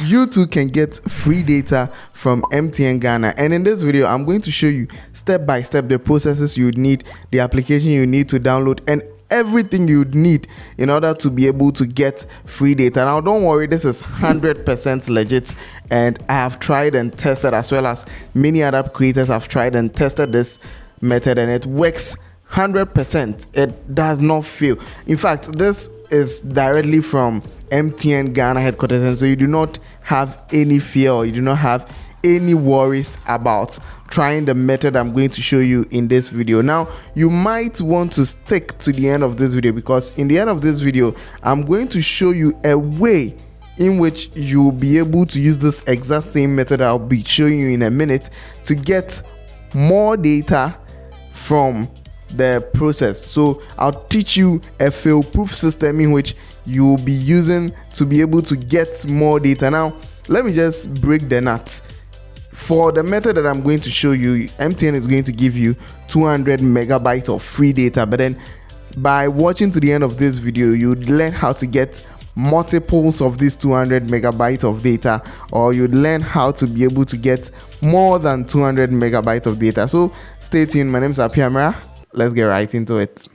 you too can get free data from MTN Ghana. And in this video, I'm going to show you step by step the processes you would need, the application you need to download, and everything you'd need in order to be able to get free data. Now, don't worry, this is 100% legit, and I have tried and tested, as well as many other creators have tried and tested this method, and it works 100%. It does not fail. In fact, this is directly from MTN Ghana headquarters, and so you do not have any fear, or you do not have any worries about trying the method I'm going to show you in this video. Now, you might want to stick to the end of this video, because in the end of this video, I'm going to show you a way in which you'll be able to use this exact same method I'll be showing you in a minute to get more data from the process. So I'll teach you a fail-proof system in which you'll be using to be able to get more data. Now, let me just break the nut. For the method that I'm going to show you, MTN is going to give you 200 megabytes of free data, but then by watching to the end of this video, you'd learn how to get multiples of these 200 megabytes of data, or you'd learn how to be able to get more than 200 megabytes of data. So stay tuned. My name is Apiamra. Let's get right into it.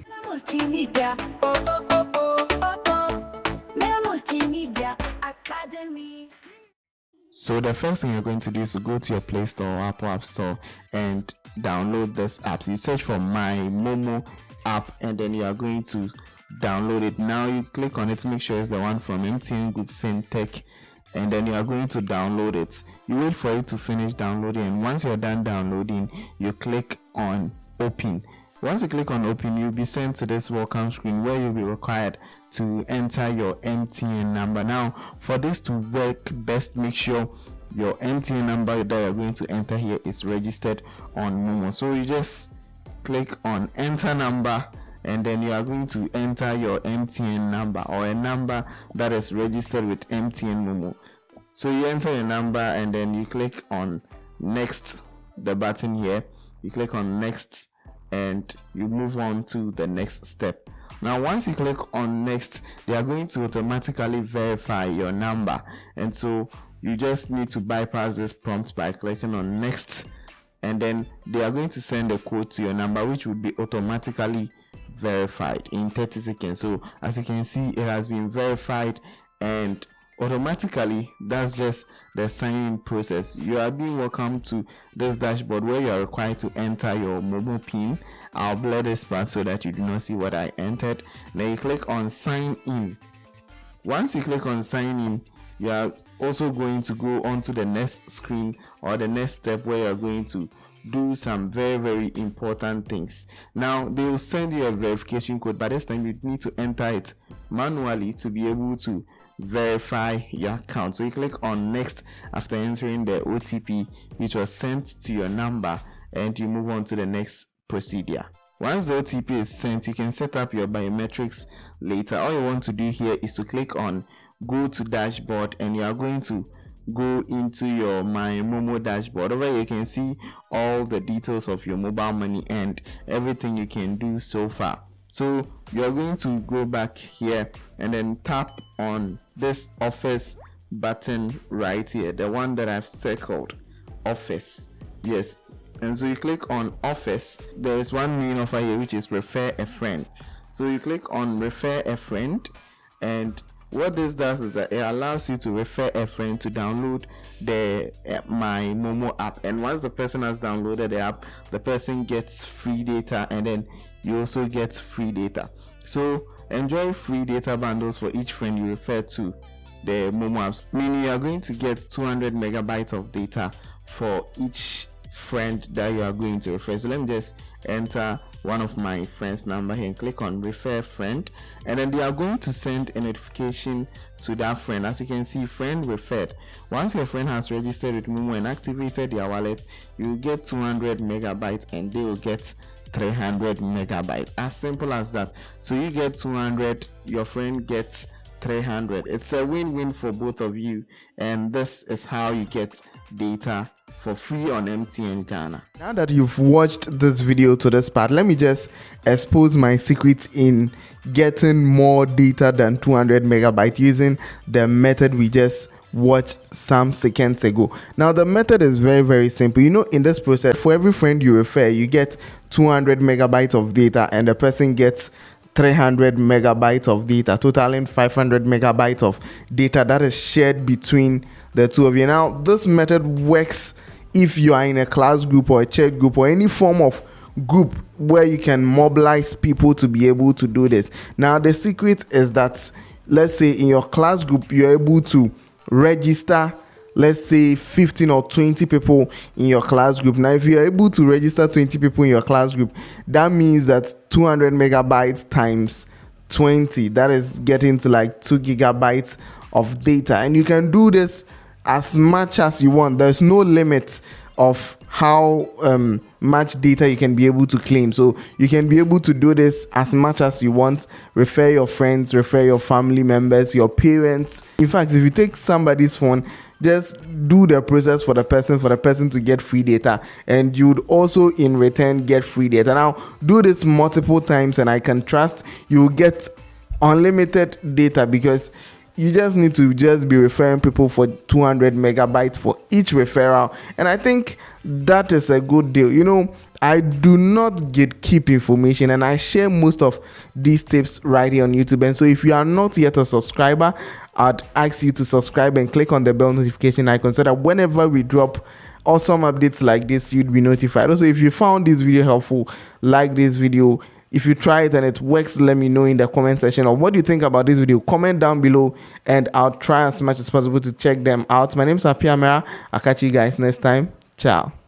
So the first thing you're going to do is to go to your Play Store or Apple App Store and download this app. So you search for My Momo app, and then you are going to download it. Now you click on it to make sure it's the one from MTN Group FinTech, and then you are going to download it. You wait for it to finish downloading, and once you're done downloading, you click on Open. Once you click on Open, you'll be sent to this welcome screen where you'll be required to enter your MTN number. Now, for this to work best, make sure your MTN number that you're going to enter here is registered on Momo. So you just click on Enter Number, and then you are going to enter your MTN number, or a number that is registered with MTN Momo. So you enter your number, and then you click on Next, the button here. You click on Next, and you move on to the next step. Now, once you click on Next, they are going to automatically verify your number, and so you just need to bypass this prompt by clicking on Next, and then they are going to send a code to your number, which will be automatically verified in 30 seconds. So as you can see, it has been verified, and automatically, that's just the sign-in process. You are being welcomed to this dashboard where you are required to enter your mobile PIN. I'll blur this part so that you do not see what I entered. Then you click on Sign In. Once you click on Sign In, you are also going to go on to the next screen, or the next step, where you are going to do some very, very important things. Now, they will send you a verification code. By this time, you need to enter it manually to be able to verify your account. So you click on Next after entering the OTP which was sent to your number, and you move on to the next procedure. Once the OTP is sent, you can set up your biometrics later. All you want to do here is to click on Go to Dashboard, and you are going to go into your My Momo dashboard. Over here you can see all the details of your mobile money and everything you can do so far. So you're going to go back here and then tap on this Office button right here, the one that I've circled, Office. Yes, and so you click on Office. There is one main offer here, which is Refer a Friend. So you click on Refer a Friend, and what this does is that it allows you to refer a friend to download the My Momo app, and once the person has downloaded the app, the person gets free data, and then you also get free data. So enjoy free data bundles for each friend you refer to the Momo apps, meaning you are going to get 200 megabytes of data for each friend that you are going to refer. So let me just enter one of my friends' number here and click on Refer Friend, and then they are going to send a notification to that friend. As you can see, friend referred. Once your friend has registered with Momo and activated their wallet, you will get 200 megabytes and they will get 300 megabytes. As simple as that. So you get 200, your friend gets 300. It's a win-win for both of you, and this is how you get data for free on MTN Ghana. Now that you've watched this video to this part, let me just expose my secrets in getting more data than 200 megabytes using the method we just watched some seconds ago. Now the method is very, very simple. You know, in this process, for every friend you refer, you get 200 megabytes of data, and the person gets 300 megabytes of data, totaling 500 megabytes of data that is shared between the two of you. Now this method works if you are in a class group or a chat group or any form of group where you can mobilize people to be able to do this. Now the secret is that, let's say in your class group, you're able to register, let's say 15 or 20 people in your class group. Now if you're able to register 20 people in your class group, that means that 200 megabytes times 20, that is getting to like 2 gigabytes of data, and you can do this as much as you want. There's no limit of how much data you can be able to claim. So you can be able to do this as much as you want. Refer your friends, refer your family members, your parents. In fact, if you take somebody's phone, just do the process for the person to get free data, and you would also in return get free data. Now do this multiple times, and I can trust you will get unlimited data, because you just need to just be referring people for 200 megabytes for each referral. And I think that is a good deal. You know, I do not gatekeep information, and I share most of these tips right here on YouTube. And so if you are not yet a subscriber, I'd ask you to subscribe and click on the bell notification icon so that whenever we drop awesome updates like this, you'd be notified. Also, if you found this video helpful, like this video. If you try it and it works, let me know in the comment section. Or what do you think about this video? Comment down below, and I'll try as much as possible to check them out. My name is Apia Mera. I'll catch you guys next time. Ciao.